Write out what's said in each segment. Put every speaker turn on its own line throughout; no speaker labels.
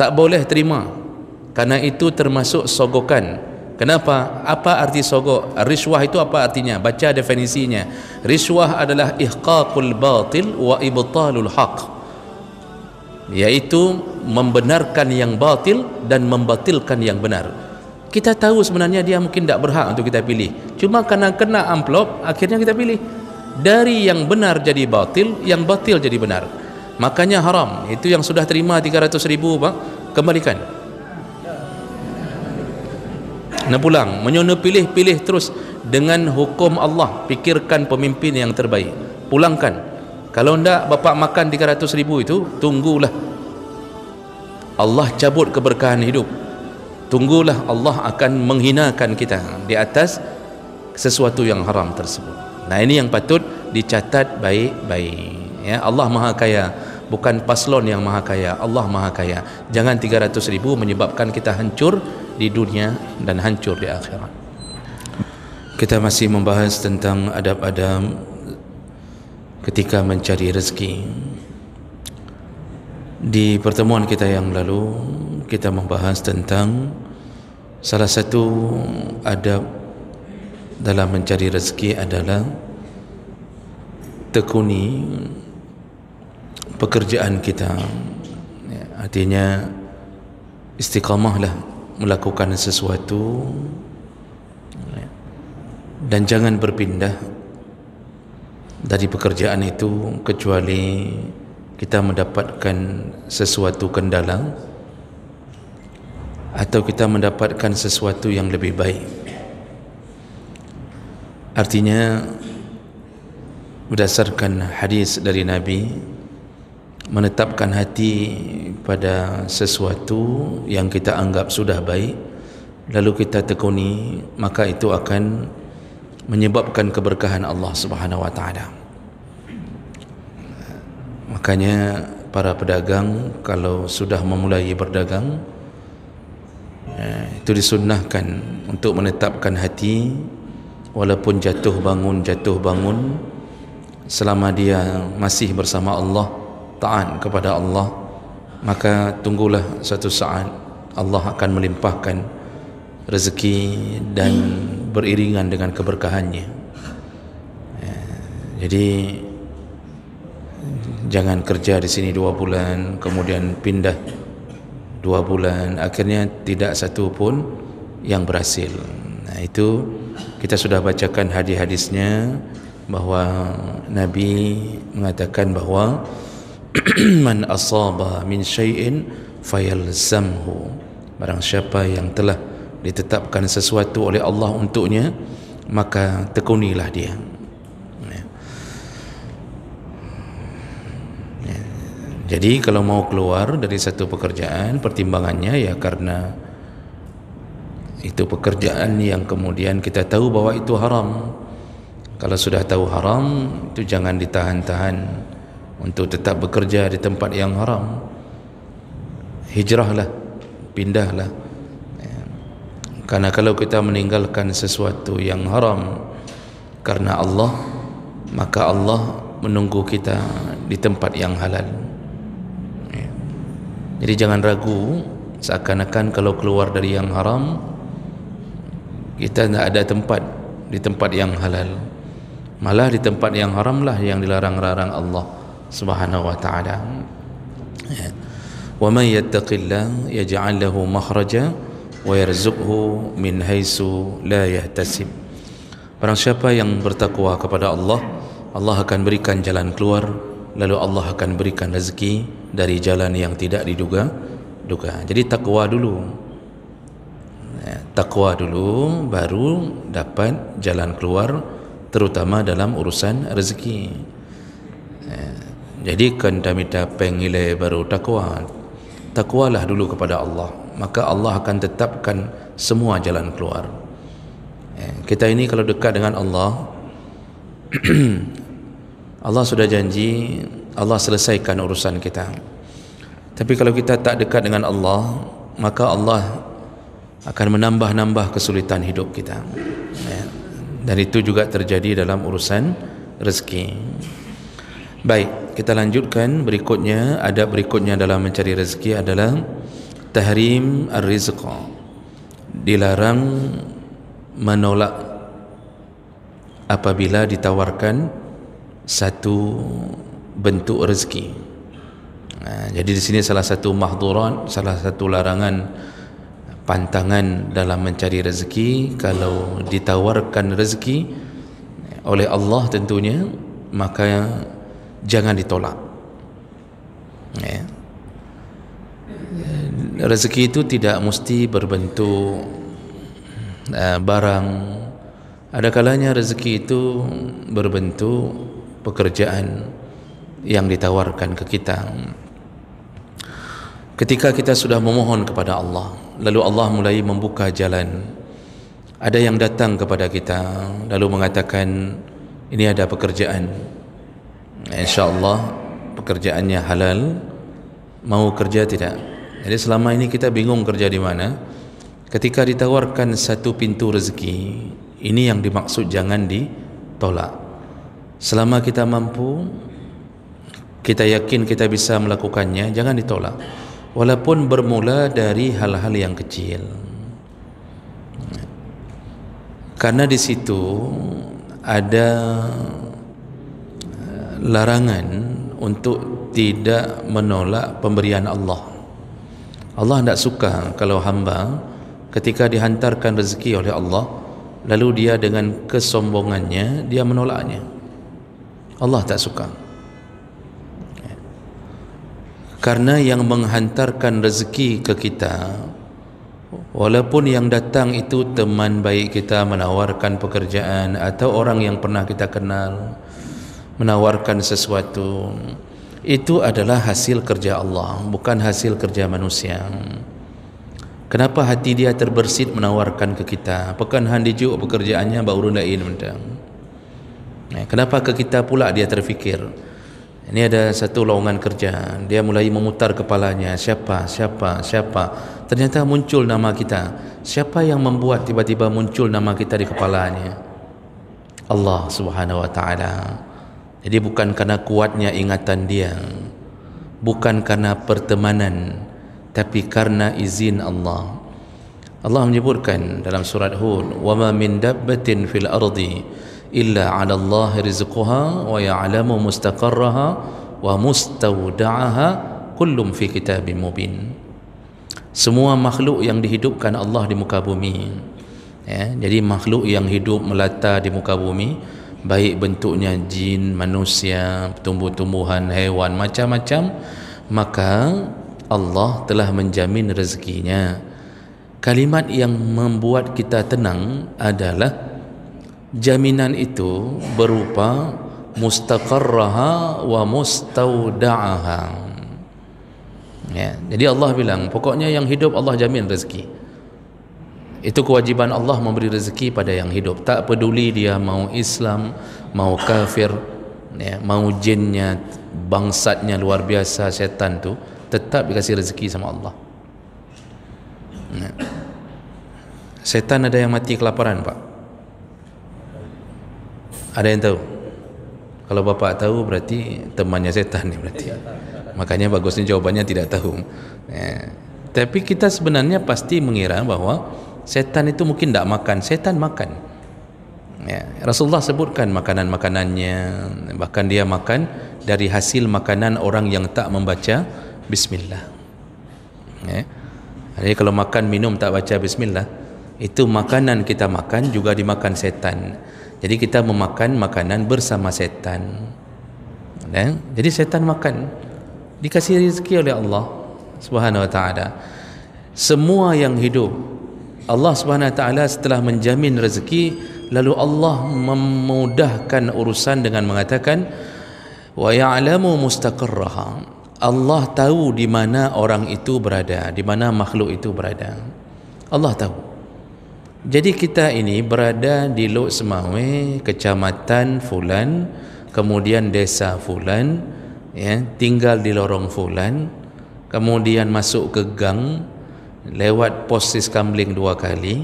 tak boleh terima, karena itu termasuk sogokan. Kenapa? Apa arti sogok? Riswah itu apa artinya? Baca definisinya. Riswah adalah ihqaqul batil wa ibtalul haq, yaitu membenarkan yang batil dan membatilkan yang benar. Kita tahu sebenarnya dia mungkin tak berhak untuk kita pilih, cuma karena kena amplop akhirnya kita pilih. Dari yang benar jadi batil, yang batil jadi benar. Makanya haram. Itu yang sudah terima 300,000 Pak, kembalikan. Nak pulang, menyono pilih-pilih terus dengan hukum Allah. Pikirkan pemimpin yang terbaik, pulangkan. Kalau tidak bapak makan 300,000 itu, tunggulah Allah cabut keberkahan hidup. Tunggulah Allah akan menghinakan kita di atas sesuatu yang haram tersebut. Nah, ini yang patut dicatat baik-baik ya. Allah Maha Kaya, bukan paslon yang Maha Kaya. Allah Maha Kaya. Jangan 300,000 menyebabkan kita hancur di dunia dan hancur di akhirat. Kita masih membahas tentang adab-adab ketika mencari rezeki. Di pertemuan kita yang lalu kita membahas tentang salah satu adab dalam mencari rezeki adalah tekuni pekerjaan kita ya, artinya istiqamahlah melakukan sesuatu ya, dan jangan berpindah dari pekerjaan itu kecuali kita mendapatkan sesuatu kendala atau kita mendapatkan sesuatu yang lebih baik. Artinya berdasarkan hadis dari Nabi, menetapkan hati pada sesuatu yang kita anggap sudah baik lalu kita tekuni, maka itu akan menyebabkan keberkahan Allah Subhanahu wa taala. Makanya para pedagang kalau sudah memulai berdagang itu disunnahkan untuk menetapkan hati, walaupun jatuh bangun selama dia masih bersama Allah, taat kepada Allah, maka tunggulah suatu saat Allah akan melimpahkan rezeki dan beriringan dengan keberkahannya. Jadi jangan kerja di sini 2 bulan kemudian pindah 2 bulan, akhirnya tidak satu pun yang berhasil. Nah, itu kita sudah bacakan hadis-hadisnya bahwa Nabi mengatakan bahwa man asaba min syai'in fayalzamhu, barang siapa yang telah ditetapkan sesuatu oleh Allah untuknya, maka tekunilah dia. Jadi kalau mau keluar dari satu pekerjaan, pertimbangannya ya karena itu pekerjaan yang kemudian kita tahu bahwa itu haram. Kalau sudah tahu haram, itu jangan ditahan-tahan untuk tetap bekerja di tempat yang haram. Hijrahlah, pindahlah. Karena kalau kita meninggalkan sesuatu yang haram karena Allah, maka Allah menunggu kita di tempat yang halal. Jadi jangan ragu seakan-akan kalau keluar dari yang haram kita tidak ada tempat di tempat yang halal, malah di tempat yang haramlah yang dilarang-larang Allah Subhanahu wa taala. Wa may yattaqillah yaj'al lahu makhraja wa yarzuqhu min haitsu la yahtasib. Barang siapa yang bertakwa kepada Allah, Allah akan berikan jalan keluar, lalu Allah akan berikan rezeki dari jalan yang tidak diduga-duga. Jadi takwa dulu, takwa dulu baru dapat jalan keluar, terutama dalam urusan rezeki. Jadi kan damita pengile baru takwa. Takwalah dulu kepada Allah, maka Allah akan tetapkan semua jalan keluar. Kita ini kalau dekat dengan Allah Allah sudah janji Allah selesaikan urusan kita. Tapi kalau kita tak dekat dengan Allah, maka Allah akan menambah-nambah kesulitan hidup kita. Dan itu juga terjadi dalam urusan rezeki. Baik, kita lanjutkan berikutnya. Adab berikutnya dalam mencari rezeki adalah tahrim ar-rizq, dilarang menolak apabila ditawarkan satu bentuk rezeki. Jadi di sini salah satu mahdurat, salah satu larangan, pantangan dalam mencari rezeki, kalau ditawarkan rezeki oleh Allah tentunya, maka jangan ditolak. Rezeki itu tidak mesti berbentuk barang. Ada kalanya rezeki itu berbentuk pekerjaan yang ditawarkan ke kita. Ketika kita sudah memohon kepada Allah, lalu Allah mulai membuka jalan, ada yang datang kepada kita lalu mengatakan, ini ada pekerjaan, insyaAllah pekerjaannya halal, mau kerja tidak? Jadi selama ini kita bingung kerja di mana. Ketika ditawarkan satu pintu rezeki, ini yang dimaksud, jangan ditolak. Selama kita mampu, kita yakin kita bisa melakukannya, jangan ditolak, walaupun bermula dari hal-hal yang kecil. Karena di situ ada larangan untuk tidak menolak pemberian Allah. Allah tidak suka kalau hamba ketika dihantarkan rezeki oleh Allah, lalu dia dengan kesombongannya dia menolaknya. Allah tak suka. Karena yang menghantarkan rezeki ke kita, walaupun yang datang itu teman baik kita menawarkan pekerjaan, atau orang yang pernah kita kenal menawarkan sesuatu, itu adalah hasil kerja Allah, bukan hasil kerja manusia. Kenapa hati dia terbersit menawarkan ke kita? Pekan handijuk pekerjaannya baru lain mentang. Kenapa ke kita pula dia terfikir? Ini ada satu lowongan kerja, dia mulai memutar kepalanya, siapa. Ternyata muncul nama kita. Siapa yang membuat tiba-tiba muncul nama kita di kepalanya? Allah Subhanahu wa ta'ala. Jadi bukan karena kuatnya ingatan dia, bukan karena pertemanan, tapi karena izin Allah. Allah menyebutkan dalam surat Hud, wa ma min dabbatin fil ardi illa 'ala Allah rizquha wa ya'lamu mustaqarraha wa mustawda'aha kullum fi kitabim mubin. Semua makhluk yang dihidupkan Allah di muka bumi, jadi makhluk yang hidup melata di muka bumi, baik bentuknya jin, manusia, tumbuh-tumbuhan, hewan, macam-macam, maka Allah telah menjamin rezekinya. Kalimat yang membuat kita tenang adalah jaminan itu berupa mustaqarraha wa mustawda'aha. Jadi Allah bilang, pokoknya yang hidup Allah jamin rezeki. Itu kewajiban Allah memberi rezeki pada yang hidup. Tak peduli dia mau Islam, mau kafir, mau jinnya, bangsatnya luar biasa, setan tu, tetap dikasih rezeki sama Allah. Setan ada yang mati kelaparan, Pak? Ada yang tahu? Kalau Bapak tahu berarti temannya setan ni berarti. Makanya bagusnya jawabannya tidak tahu. Tapi kita sebenarnya pasti mengira bahwa setan itu mungkin tidak makan, setan makan. Rasulullah sebutkan makanan-makanannya, bahkan dia makan dari hasil makanan orang yang tak membaca bismillah. Jadi kalau makan minum tak baca bismillah, itu makanan kita makan juga dimakan setan. Jadi kita memakan makanan bersama setan. Jadi setan makan, dikasih rezeki oleh Allah Subhanahu wa ta'ala. Semua yang hidup, Allah Subhanahu wa ta'ala setelah menjamin rezeki, lalu Allah memudahkan urusan dengan mengatakan wa ya'lamu mustaqarraha. Allah tahu di mana orang itu berada, di mana makhluk itu berada. Allah tahu. Jadi kita ini berada di Lok Semawe, kecamatan Fulan, kemudian desa Fulan, tinggal di lorong Fulan, kemudian masuk ke gang, lewat pos Siskamling 2 kali,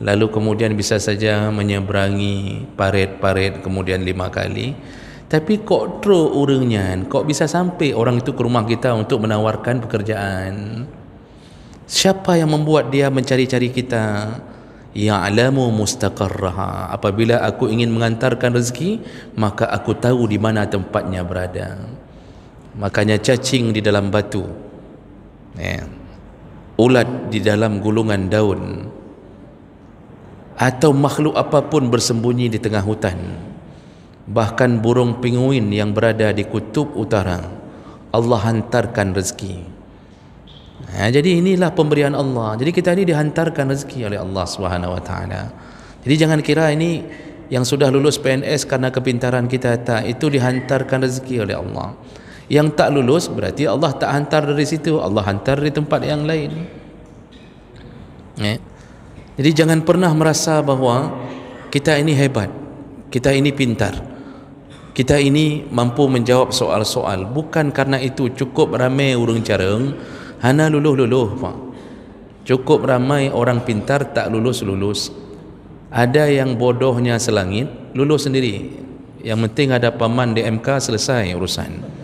lalu kemudian bisa saja menyeberangi parit-parit kemudian 5 kali. Tapi kok terus orangnya, kok bisa sampai orang itu ke rumah kita untuk menawarkan pekerjaan? Siapa yang membuat dia mencari-cari kita? Ya'lamu mustaqarraha. Apabila aku ingin mengantarkan rezeki, maka aku tahu di mana tempatnya berada. Makanya cacing di dalam batu, ulat di dalam gulungan daun, atau makhluk apapun bersembunyi di tengah hutan, bahkan burung penguin yang berada di kutub utara, Allah hantarkan rezeki. Jadi inilah pemberian Allah. Jadi kita ini dihantarkan rezeki oleh Allah Subhanahu Wa Taala. Jadi jangan kira ini yang sudah lulus PNS karena kepintaran kita, tak, itu dihantarkan rezeki oleh Allah. Yang tak lulus berarti Allah tak hantar dari situ, Allah hantar dari tempat yang lain. Jadi jangan pernah merasa bahawa kita ini hebat, kita ini pintar, kita ini mampu menjawab soal-soal. Bukan karena itu cukup ramai urang careng hana luluh-luluh, Pak. Cukup ramai orang pintar tak lulus-lulus. Ada yang bodohnya selangit, lulus sendiri. Yang penting ada paman di MK, selesai urusan.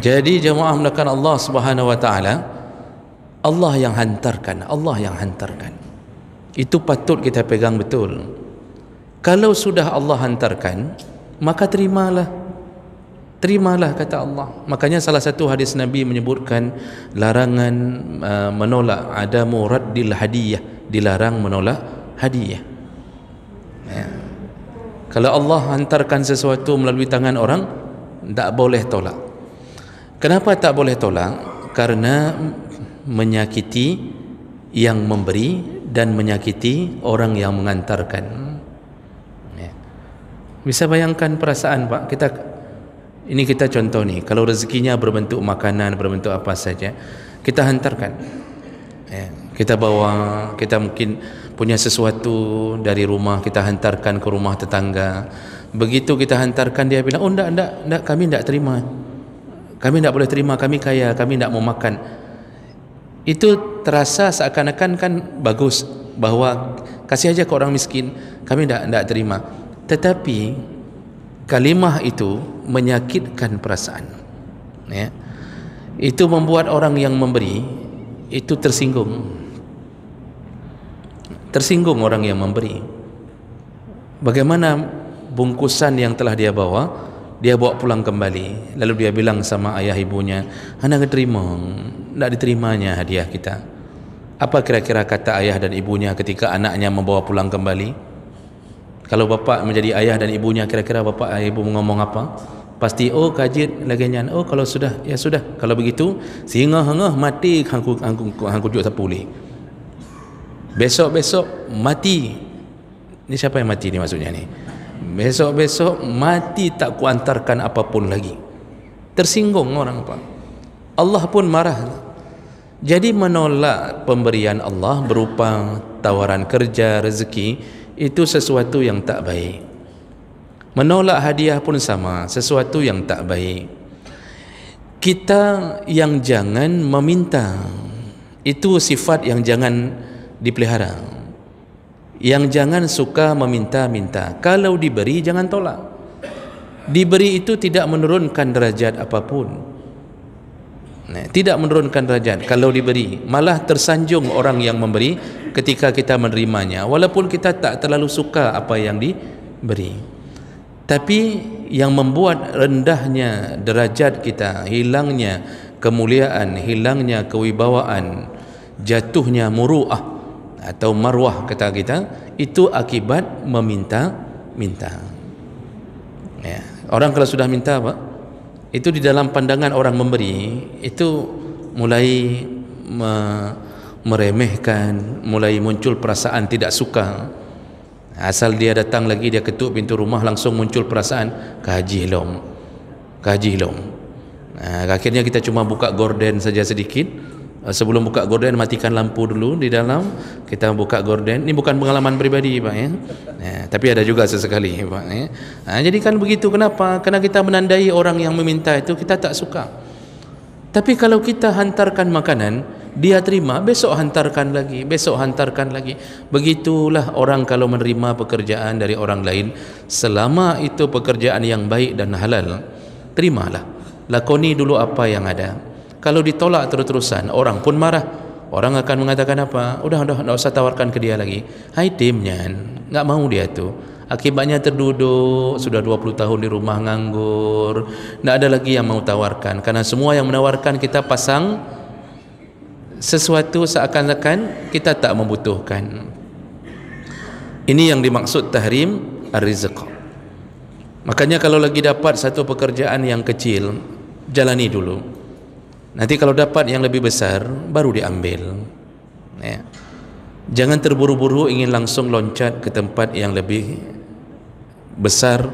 Jadi jemaah melakukan Allah Subhanahu Wa Taala, Allah yang hantarkan, Allah yang hantarkan. Itu patut kita pegang betul. Kalau sudah Allah hantarkan, maka terimalah. Terimalah, kata Allah. Makanya salah satu hadis Nabi menyebutkan larangan menolak, adamu raddil hadiyah, dilarang menolak hadiah. Kalau Allah hantarkan sesuatu melalui tangan orang, tak boleh tolak. Kenapa tak boleh tolak? Karena menyakiti yang memberi dan menyakiti orang yang mengantarkan. Bisa bayangkan perasaan, Pak. Ini kita contoh nih, kalau rezekinya berbentuk makanan, berbentuk apa saja, kita hantarkan. Kita bawa, kita mungkin punya sesuatu dari rumah, kita hantarkan ke rumah tetangga. Begitu kita hantarkan, dia bilang, oh enggak, kami enggak terima. Kami enggak boleh terima, kami kaya, kami enggak mau makan. Itu terasa seakan-akan kan bagus, bahwa kasih aja ke orang miskin, kami enggak terima. Tetapi kalimah itu menyakitkan perasaan, itu membuat orang yang memberi itu tersinggung orang yang memberi. Bagaimana bungkusan yang telah dia bawa pulang kembali, lalu dia bilang sama ayah ibunya, hendak diterimanya hadiah kita. Apa kira-kira kata ayah dan ibunya ketika anaknya membawa pulang kembali? Kalau bapa menjadi ayah dan ibunya, kira-kira bapa ibu ngomong apa? Pasti, oh kajit lagi nyan, oh kalau sudah, ya sudah. Kalau begitu, singa hengah mati hangku juk sapuli. Besok mati. Ini siapa yang mati ni maksudnya ni? Besok mati tak kuantarkan apapun lagi. Tersinggung orang, Pak. Allah pun marah. Jadi menolak pemberian Allah berupa tawaran kerja, rezeki, itu sesuatu yang tak baik. Menolak hadiah pun sama, sesuatu yang tak baik. Kita yang jangan meminta, itu sifat yang jangan dipelihara. Yang jangan suka meminta-minta. Kalau diberi, jangan tolak. Diberi itu tidak menurunkan derajat apapun. Tidak menurunkan derajat kalau diberi, malah tersanjung orang yang memberi ketika kita menerimanya, walaupun kita tak terlalu suka apa yang diberi. Tapi yang membuat rendahnya derajat kita, hilangnya kemuliaan, hilangnya kewibawaan, jatuhnya muru'ah atau marwah kata kita, itu akibat meminta-minta. Orang kalau sudah minta, Pak, itu di dalam pandangan orang memberi itu mulai meremehkan, mulai muncul perasaan tidak suka. Asal dia datang lagi, dia ketuk pintu rumah, langsung muncul perasaan kaji lom. Akhirnya kita cuma buka gorden saja sedikit. Sebelum buka gorden, matikan lampu dulu di dalam, kita buka gorden. Ini bukan pengalaman pribadi, Pak, tapi ada juga sesekali, Pak, jadi kan begitu. Kenapa? Karena kita menandai orang yang meminta itu kita tak suka. Tapi kalau kita hantarkan makanan, dia terima, besok hantarkan lagi, besok hantarkan lagi. Begitulah orang kalau menerima pekerjaan dari orang lain, selama itu pekerjaan yang baik dan halal, terimalah. Lakoni dulu apa yang ada. Kalau ditolak terus-terusan, orang pun marah. Orang akan mengatakan apa? Udah, tak usah tawarkan ke dia lagi. Hai timnya, nggak mau dia tu. Akibatnya terduduk, sudah 20 tahun di rumah nganggur. Tak ada lagi yang mau tawarkan. Karena semua yang menawarkan kita pasang sesuatu seakan-akan kita tak membutuhkan. Ini yang dimaksud tahrim ar-rizq. Makanya kalau lagi dapat satu pekerjaan yang kecil, jalani dulu. Nanti kalau dapat yang lebih besar, baru diambil. Ya. Jangan terburu-buru ingin langsung loncat ke tempat yang lebih besar.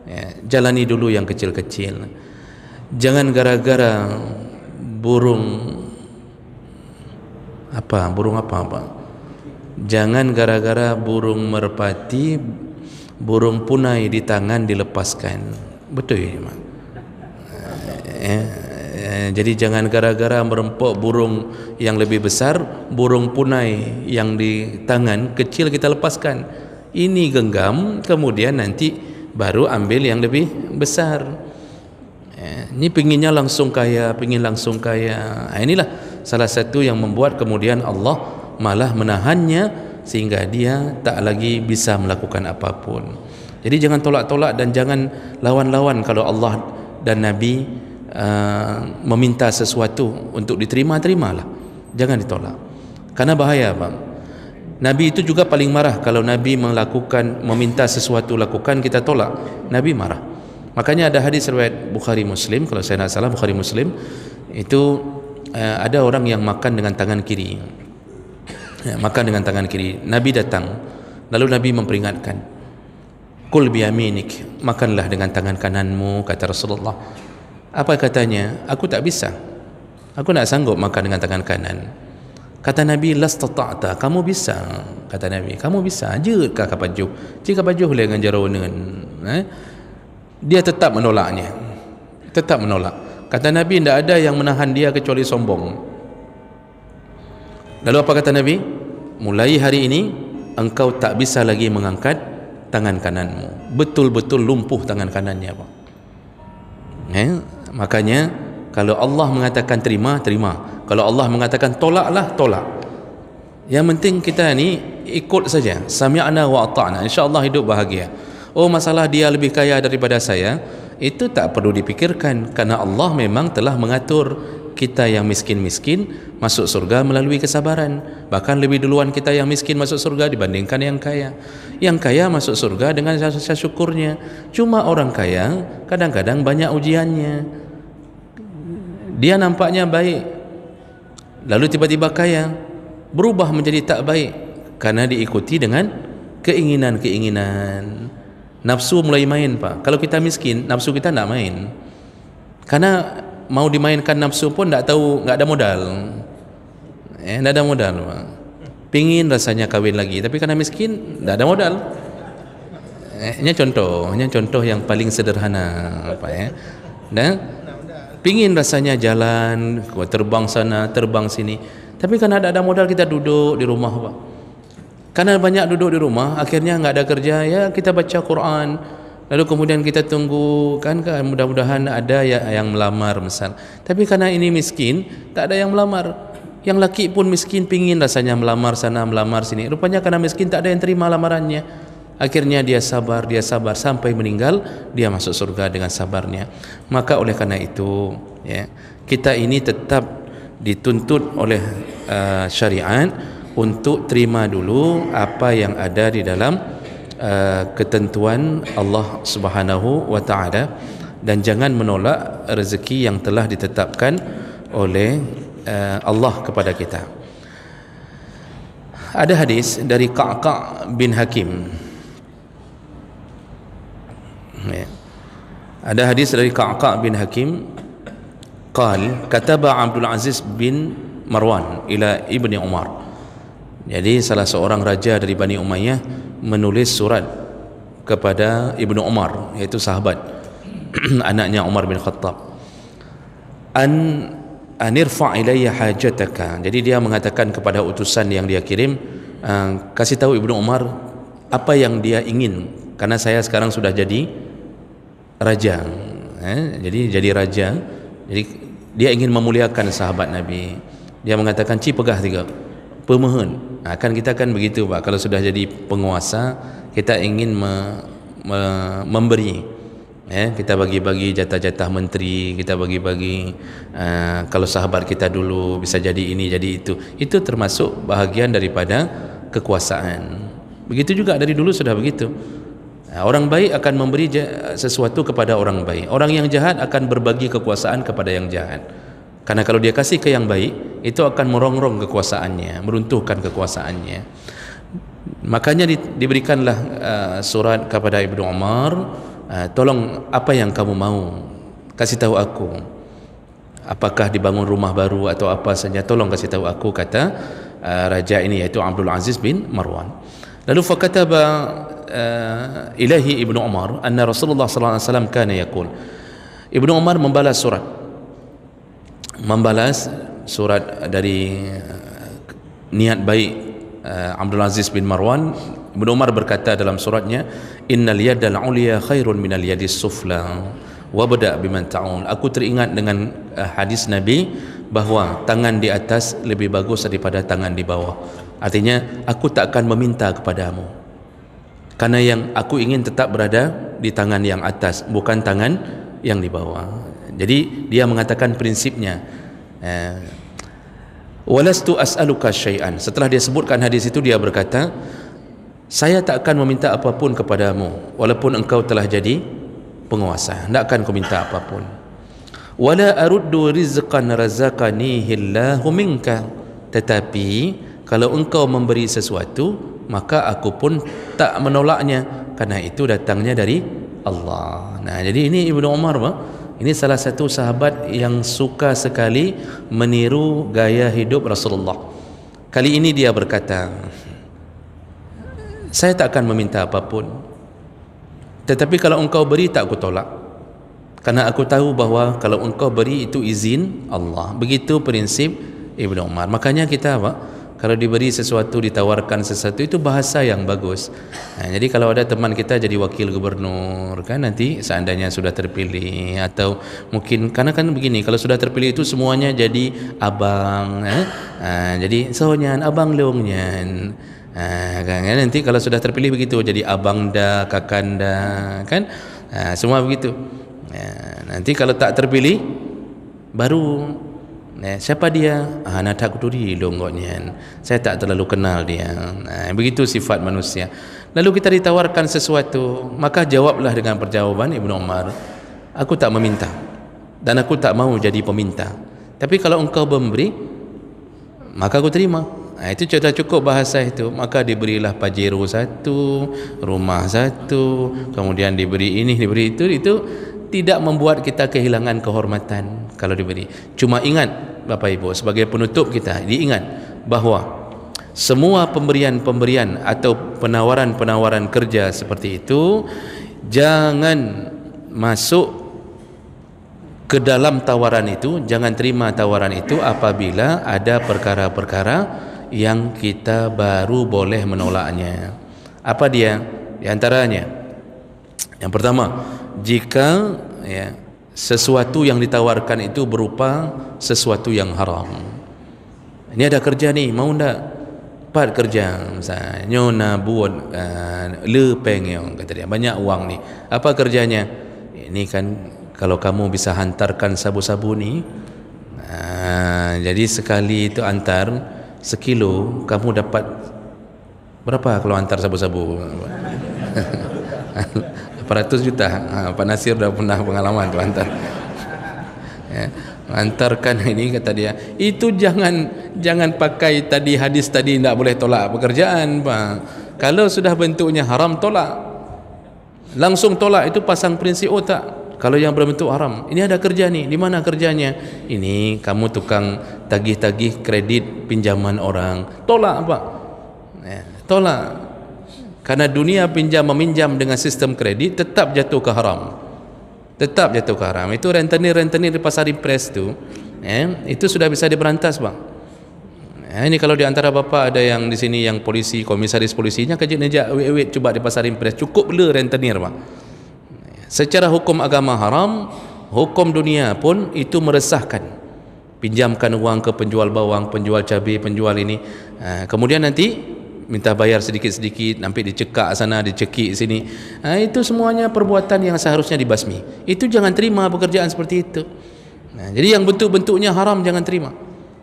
Ya. Jalani dulu yang kecil-kecil. Jangan gara-gara burung apa? Jangan gara-gara burung merpati, burung punai di tangan dilepaskan. Betul ya, Mak? Jadi jangan gara-gara merempok burung yang lebih besar, burung punai yang di tangan kecil kita lepaskan. Ini genggam, kemudian nanti baru ambil yang lebih besar. Ini pinginnya langsung kaya, pingin langsung kaya. Inilah salah satu yang membuat kemudian Allah malah menahannya sehingga dia tak lagi bisa melakukan apapun. Jadi jangan tolak-tolak dan jangan lawan-lawan kalau Allah dan Nabi meminta sesuatu untuk diterima, terimalah. Jangan ditolak. Karena bahaya, Bang. Nabi itu juga paling marah kalau Nabi meminta sesuatu lakukan, kita tolak. Nabi marah. Makanya ada hadis riwayat Bukhari Muslim, kalau saya tak salah Bukhari Muslim, itu ada orang yang makan dengan tangan kiri. Makan dengan tangan kiri. Nabi datang, lalu Nabi memperingatkan, kul biyaminik, makanlah dengan tangan kananmu, kata Rasulullah. Apa katanya? Aku tak bisa, aku tak sanggup makan dengan tangan kanan. Kata Nabi, lastata'ta, kamu bisa. Kata Nabi, kamu bisa. Jika kapajuh, jika kapajuh dengan jarawanan. Dia tetap menolaknya, tetap menolak. Kata Nabi, tidak ada yang menahan dia kecuali sombong. Lalu apa kata Nabi? Mulai hari ini engkau tak bisa lagi mengangkat tangan kananmu. Betul-betul lumpuh tangan kanannya, Pak. Makanya kalau Allah mengatakan terima, terima. Kalau Allah mengatakan tolaklah, tolak. Yang penting kita ni ikut saja. Sami'na wa ata'na. InsyaAllah hidup bahagia. Oh, masalah dia lebih kaya daripada saya, itu tak perlu dipikirkan, karena Allah memang telah mengatur kita yang miskin-miskin masuk surga melalui kesabaran. Bahkan lebih duluan kita yang miskin masuk surga dibandingkan yang kaya. Yang kaya masuk surga dengan rasa syukurnya. Cuma orang kaya kadang-kadang banyak ujiannya. Dia nampaknya baik, lalu tiba-tiba kaya, berubah menjadi tak baik karena diikuti dengan keinginan-keinginan. Nafsu mulai main, Pak. Kalau kita miskin, nafsu kita tak main. Karena mau dimainkan nafsu pun tak tahu, tak ada modal. Tak ada modal, Pak. Pingin rasanya kahwin lagi, tapi karena miskin tak ada modal. Ini contoh yang paling sederhana, Pak ya. Dan pingin rasanya jalan, terbang sana, terbang sini, tapi karena tak ada modal kita duduk di rumah, Pak. Karena banyak duduk di rumah, akhirnya nggak ada kerja, ya kita baca Quran, lalu kemudian kita tunggu, kan mudah-mudahan ada yang melamar misal. Tapi karena ini miskin, tak ada yang melamar. Yang laki pun miskin, pingin rasanya melamar sana, melamar sini. Rupanya karena miskin tak ada yang terima lamarannya. Akhirnya dia sabar sampai meninggal, dia masuk surga dengan sabarnya. Maka oleh karena itu, ya, kita ini tetap dituntut oleh syariat untuk terima dulu apa yang ada di dalam ketentuan Allah Subhanahu wa taala, dan jangan menolak rezeki yang telah ditetapkan oleh Allah kepada kita. Ada hadis dari Qa'qa' bin Hakim. Ya. Ada hadis dari Qa'qa' bin Hakim, qal kataba Abdul Aziz bin Marwan ila Ibni Umar. Jadi salah seorang raja dari Bani Umayyah menulis surat kepada Ibnu Umar, yaitu sahabat anaknya Umar bin Khattab, anirfa ilayya hajataka. Jadi dia mengatakan kepada utusan yang dia kirim, kasih tahu Ibnu Umar apa yang dia ingin, karena saya sekarang sudah jadi raja. Jadi raja, jadi dia ingin memuliakan sahabat Nabi. Dia mengatakan ci pegah tiga pemohon. Kan kita kan begitu Pak, kalau sudah jadi penguasa kita ingin memberi, kita bagi-bagi jatah-jatah menteri, kita bagi-bagi, kalau sahabat kita dulu bisa jadi ini jadi itu termasuk bahagian daripada kekuasaan. Begitu juga dari dulu sudah begitu. Orang baik akan memberi sesuatu kepada orang baik, orang yang jahat akan berbagi kekuasaan kepada yang jahat. Karena kalau dia kasih ke yang baik, itu akan merongrong kekuasaannya, meruntuhkan kekuasaannya. Makanya diberikanlah surat kepada Ibnu Umar, tolong apa yang kamu mau, kasih tahu aku. Apakah dibangun rumah baru atau apa saja, tolong kasih tahu aku, kata raja ini, yaitu Abdul Aziz bin Marwan. Lalu fakataba ilahi Ibnu Umar anna Rasulullah sallallahu alaihi wasallam kana yaqul. Ibnu Umar membalas surat dari niat baik Abdul Aziz bin Marwan. Ibnu Umar berkata dalam suratnya, innal yadal ulia khairun minal yadis sufla wabda biman ta'ul. Aku teringat dengan hadis Nabi bahawa tangan di atas lebih bagus daripada tangan di bawah. Artinya aku tak akan meminta kepadamu, karena yang aku ingin tetap berada di tangan yang atas, bukan tangan yang di bawah. Jadi dia mengatakan prinsipnya, walastu as'aluka syai'an. Setelah dia sebutkan hadis itu, dia berkata, saya tak akan meminta apapun kepadamu walaupun engkau telah jadi penguasa, tak akan ku minta apapun. Wala aruddu rizqan razaqanihi Allahu minka. Tetapi kalau engkau memberi sesuatu, maka aku pun tak menolaknya, karena itu datangnya dari Allah. Nah, jadi ini Ibnu Umar, ini salah satu sahabat yang suka sekali meniru gaya hidup Rasulullah. Kali ini dia berkata, saya tak akan meminta apapun, tetapi kalau engkau beri tak aku tolak, karena aku tahu bahawa kalau engkau beri itu izin Allah. Begitu prinsip Ibnu Umar. Makanya kita kalau diberi sesuatu, ditawarkan sesuatu, itu bahasa yang bagus. Jadi kalau ada teman kita jadi wakil gubernur, kan nanti seandainya sudah terpilih, atau mungkin karena kan begini, kalau sudah terpilih itu semuanya jadi abang, jadi sonyan, abang leongnyan, kan nanti kalau sudah terpilih begitu, jadi abang dah, kakanda, kan, semua begitu. Nanti kalau tak terpilih baru, siapa dia? Natak kuduri longgoknya, saya tak terlalu kenal dia. Begitu sifat manusia. Lalu kita ditawarkan sesuatu, maka jawablah dengan perjawaban Ibnu Umar, aku tak meminta dan aku tak mau jadi peminta, tapi kalau engkau memberi, maka aku terima. Itu sudah cukup bahasa itu. Maka diberilah pajero satu, rumah satu, kemudian diberi ini, diberi itu tidak membuat kita kehilangan kehormatan kalau diberi. Cuma ingat Bapak Ibu, sebagai penutup kita diingat bahawa semua pemberian-pemberian atau penawaran-penawaran kerja seperti itu jangan masuk ke dalam tawaran itu, jangan terima tawaran itu apabila ada perkara-perkara yang kita baru boleh menolaknya. Apa dia? Di antaranya, yang pertama, jika sesuatu yang ditawarkan itu berupa sesuatu yang haram. Ini ada kerja ni, mau ndak? Part kerja, misalnya nyona buat lepeng yang kata dia, banyak uang ni. Apa kerjanya? Ini kan kalau kamu bisa hantarkan sabu-sabu ni, jadi sekali itu antar sekilo, kamu dapat berapa kalau hantar sabu-sabu? 800 juta. Pak Nasir dah pernah pengalaman tu hantar. Hantarkan ini, kata dia, itu jangan pakai tadi hadis tadi tidak boleh tolak pekerjaan, Pak. Kalau sudah bentuknya haram, tolak. Langsung tolak, itu pasang prinsip otak. Kalau yang berbentuk haram, ini ada kerja nih, di mana kerjanya? Ini kamu tukang tagih-tagih kredit pinjaman orang. Tolak, Pak. Tolak. Karena dunia pinjam meminjam dengan sistem kredit tetap jatuh ke haram. Tetap jatuh ke haram. Itu rentenir-rentenir di pasar impres tu, itu sudah bisa diberantas, Bang. Ini kalau di antara bapa ada yang di sini yang polisi, komisaris polisinya kejut-nejak wet cuba di pasar impres, cukup le rentenir, Bang. Secara hukum agama haram, hukum dunia pun itu meresahkan. pinjamkan uang ke penjual bawang, penjual cabai, penjual ini, kemudian nanti minta bayar sedikit-sedikit, sampai dicekak sana, dicekik sini. Itu semuanya perbuatan yang seharusnya dibasmi. Itu jangan terima pekerjaan seperti itu. Jadi yang bentuk-bentuknya haram jangan terima.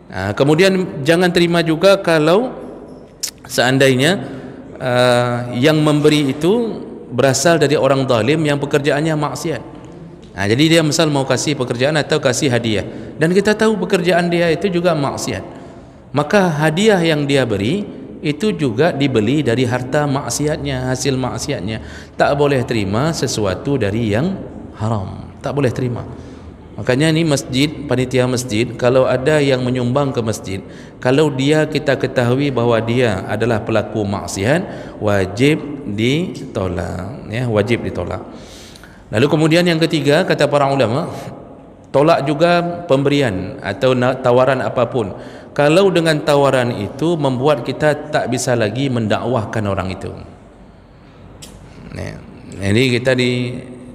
Kemudian jangan terima juga kalau seandainya yang memberi itu berasal dari orang zalim yang pekerjaannya maksiat. Jadi dia misal mau kasih pekerjaan atau kasih hadiah, dan kita tahu pekerjaan dia itu juga maksiat, maka hadiah yang dia beri itu juga dibeli dari harta maksiatnya, hasil maksiatnya. Tak boleh terima sesuatu dari yang haram, tak boleh terima. Makanya ni masjid, panitia masjid, kalau ada yang menyumbang ke masjid, kalau dia kita ketahui bahawa dia adalah pelaku maksiat, wajib ditolak, ya, wajib ditolak. Lalu kemudian yang ketiga, kata para ulama, tolak juga pemberian atau tawaran apapun kalau dengan tawaran itu membuat kita tak bisa lagi mendakwahkan orang itu. Jadi kita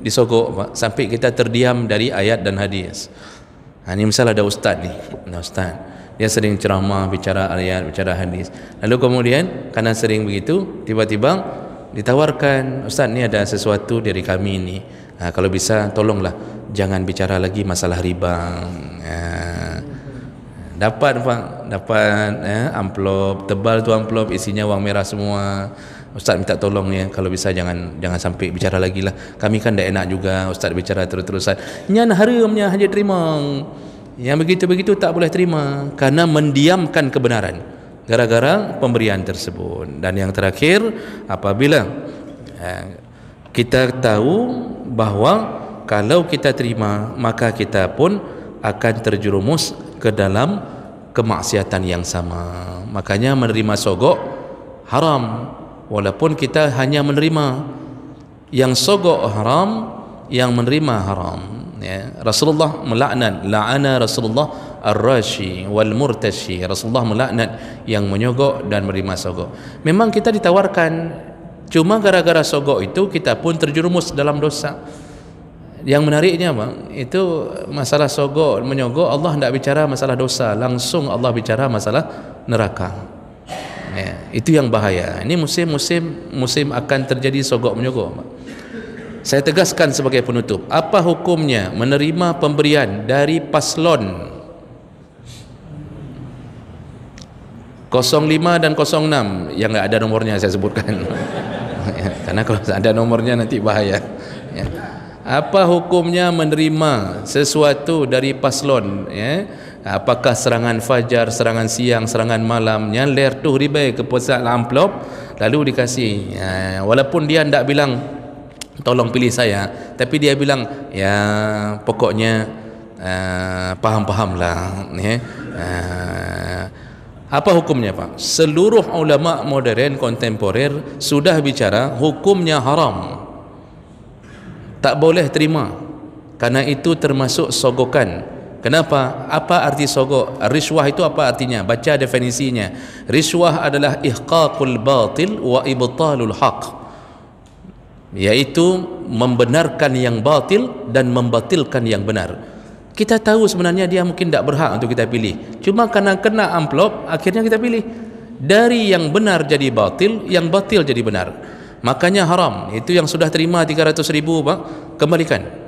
disogok, Pak, sampai kita terdiam dari ayat dan hadis. Ini misal ada ustaz ni, ustaz dia sering ceramah, bicara ayat, bicara hadis, lalu kemudian karena sering begitu, tiba-tiba ditawarkan, ustaz ni ada sesuatu dari kami ni, kalau bisa tolonglah jangan bicara lagi masalah riba. Dapat, Pak, dapat amplop tebal tu, amplop isinya wang merah semua. Ustaz minta tolong ya, kalau bisa jangan sampai bicara lagi lah, kami kan tak enak juga ustaz bicara terus-terusan. Nyan haramnya hanya terima, yang begitu-begitu tak boleh terima, karena mendiamkan kebenaran gara-gara pemberian tersebut. Dan yang terakhir, apabila kita tahu bahawa kalau kita terima maka kita pun akan terjerumus ke dalam kemaksiatan yang sama. Makanya menerima sogok haram, walaupun kita hanya menerima. Yang sogok haram, yang menerima haram, ya. Rasulullah melaknat, la'ana Rasulullah ar-rashi wal murtashi. Rasulullah melaknat yang menyogok dan menerima sogok. Memang kita ditawarkan, cuma gara-gara sogok itu kita pun terjerumus dalam dosa. Yang menariknya, Bang, itu masalah sogok, menyogok, Allah tidak bicara masalah dosa, langsung Allah bicara masalah neraka. Ya, itu yang bahaya. Ini musim akan terjadi sogok menyogok. Saya tegaskan sebagai penutup, apa hukumnya menerima pemberian dari paslon 05 dan 06 yang tidak ada nomornya saya sebutkan. Karena kalau ada nomornya nanti bahaya, ya. Apa hukumnya menerima sesuatu dari paslon, ya? Apakah serangan fajar, serangan siang, serangan malam, nyaler tu ribai ke pusat amplop lalu dikasih, walaupun dia tidak bilang tolong pilih saya, tapi dia bilang ya pokoknya faham-fahamlah, ya. Apa hukumnya, Pak? Seluruh ulama modern kontemporer sudah bicara hukumnya haram, tak boleh terima, karena itu termasuk sogokan. Kenapa? Apa arti sogok? Riswah itu apa artinya? Baca definisinya. Riswah adalah ihqaqul batil wa ibtalul haq, yaitu membenarkan yang batil dan membatilkan yang benar. Kita tahu sebenarnya dia mungkin tidak berhak untuk kita pilih, cuma karena kena amplop akhirnya kita pilih. Dari yang benar jadi batil, yang batil jadi benar. Makanya haram. Itu yang sudah terima 300.000, Pak, kembalikan.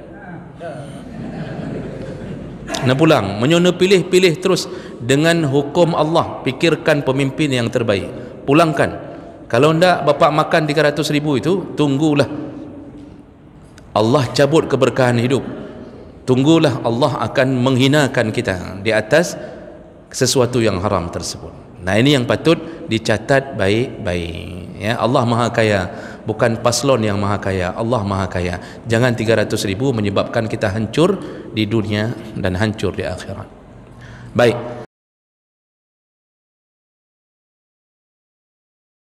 Nak pulang, menyono pilih terus dengan hukum Allah, pikirkan pemimpin yang terbaik, pulangkan. Kalau tidak bapak makan 300.000 itu, tunggulah Allah cabut keberkahan hidup, tunggulah Allah akan menghinakan kita di atas sesuatu yang haram tersebut. Nah, ini yang patut dicatat baik-baik, ya. Allah Maha Kaya, bukan paslon yang Maha Kaya, Allah Maha Kaya. Jangan 300.000 menyebabkan kita hancur di dunia dan hancur di akhirat. Baik.